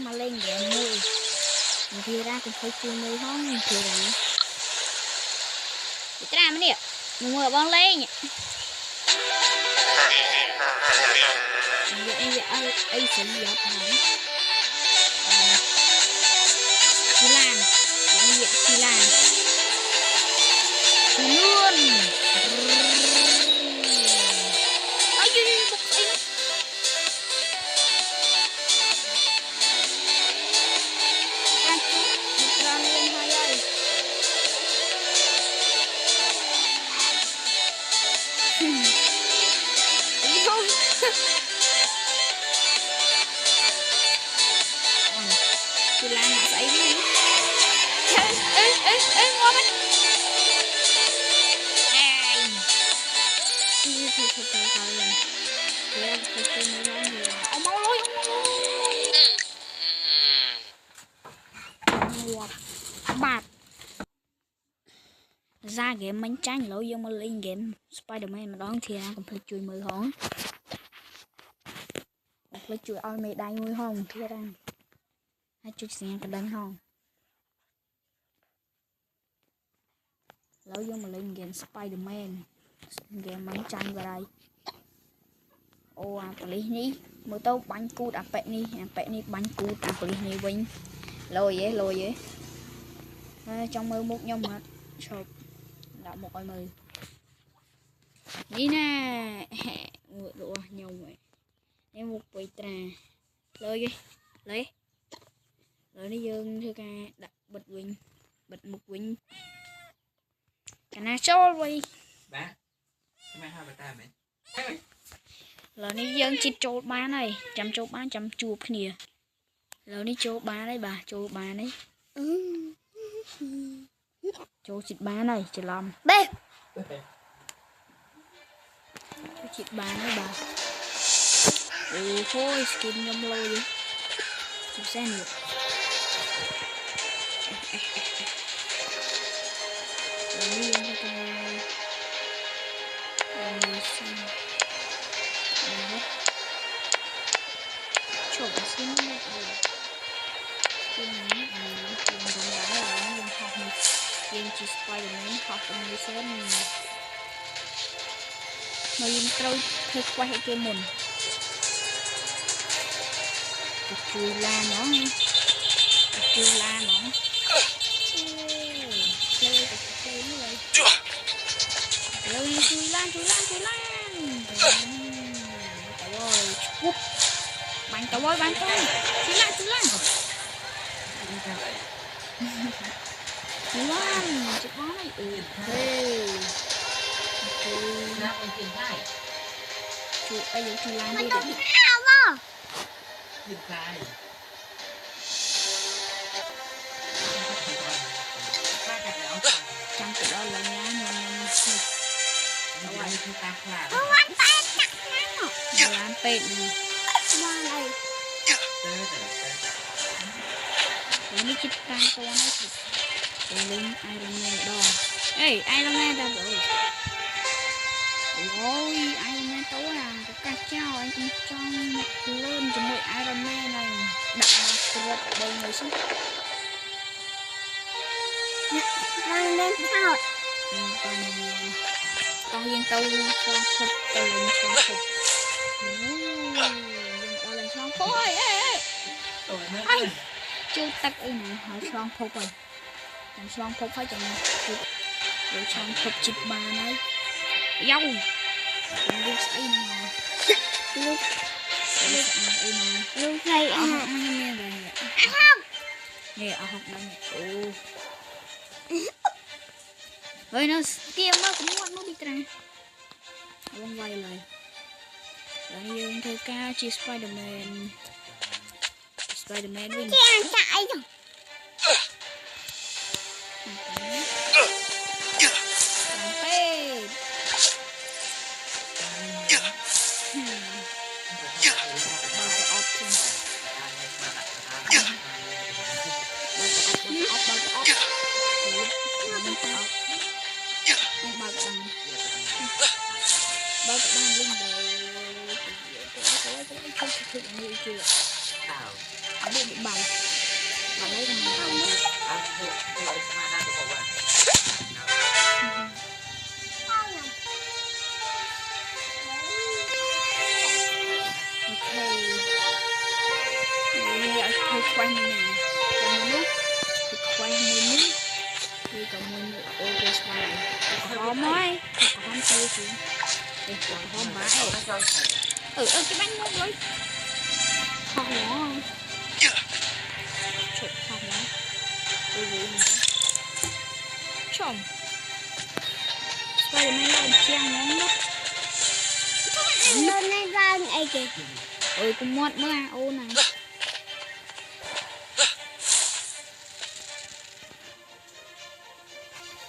mà lên để mùi thì ra cũng phải chui mùi không thì là cái ra mới được mùi bong lên nhỉ ai sẽ đi học hả Chi Lan Chi Lan luôn ai đi một anh Chị Lan mà xảy đi ê ngon ấy ai thôi rồi em phải tìm ra người ông mau lôi bạt ra game bánh tráng lỗi vô mà lên game Spider-Man mà đón thì còn phải chui mười hòn lấy chui oi mày đai nuôi hòn thưa rằng hai chui xem cái đánh hòn lỗi vô mà lên game Spider-Man game bánh tráng vào đây ô lý ní mới tao bánh cút bẹ ní bánh cút lý ní vinh lôi vậy trong mơ một nhông hết chụp đã một oi mười đi nè ngựa độ nhông vậy em một bầy trà lôi đi lấy rồi nó dương thưa ca đặt bật một vinh cả na cho vậy ba cái hai ta mẹ rồi nó dương chít chốt ba này chăm chốt ba chăm chụp kìa rồi nó chốt ba đấy bà chốt ba đấy chốt chít ba này chỉ làm bê chốt chít ba đấy bà thôi skin nhom lôi đi chụp xe được rồi nó dương cho chụp xin này xin này dùng dùng đá rồi nó dùng học một game chỉ Spider-Man học ở người xem mà dùng trâu thôi quay cái mồn chui la nó chui la nó rồi chui lan trời ơi cúp bánh tao ơi bánh tôi chui lan chui lan chụp bó này chụp bây giờ chui lan đi được trong cái đó là nhá làmเป็ดว่าอะไรนี่คิดการตัวไม่ผิดเป็นลิงไอรอนแมนดอเอ้ยไอรอนแมนดอโอ้ยไอรอนแมนตัวà cái cá chao anh cũng trong lên cho mỗi Iron Man này đặt mặt rớt ở đây người xuống đang lên sao con yên tâu con phục từ lên con phục dừng ở lên son phục ơi ê chưa tắt ý này hỏi son phục rồi còn son phục phải chẳng rồi son phục chụp bà này dâu còn lúc ấy nào lúc này ở học nghe rồi không nghe ở học đây rồi nó kia nó cũng muốn nó bị tràn không quay lại rồi dương theo ca chi Spider-Man Wing chạy rồi bao các bạn linh đồ không thực hiện như chưa bị bài và lấy ra À, thôi mà đang được một bạn. ok đây thôi quanh nè quanh nước thì quanh nước đi còn mình ô cái xoay có mới có không chơi gì để còn không bãi cái bánh ngon rồi không ngon chụp không đó đi gì nữa chồng đây là mấy chiang ngon đó lên lên ra này kìa ơi cũng mót nữa à ô này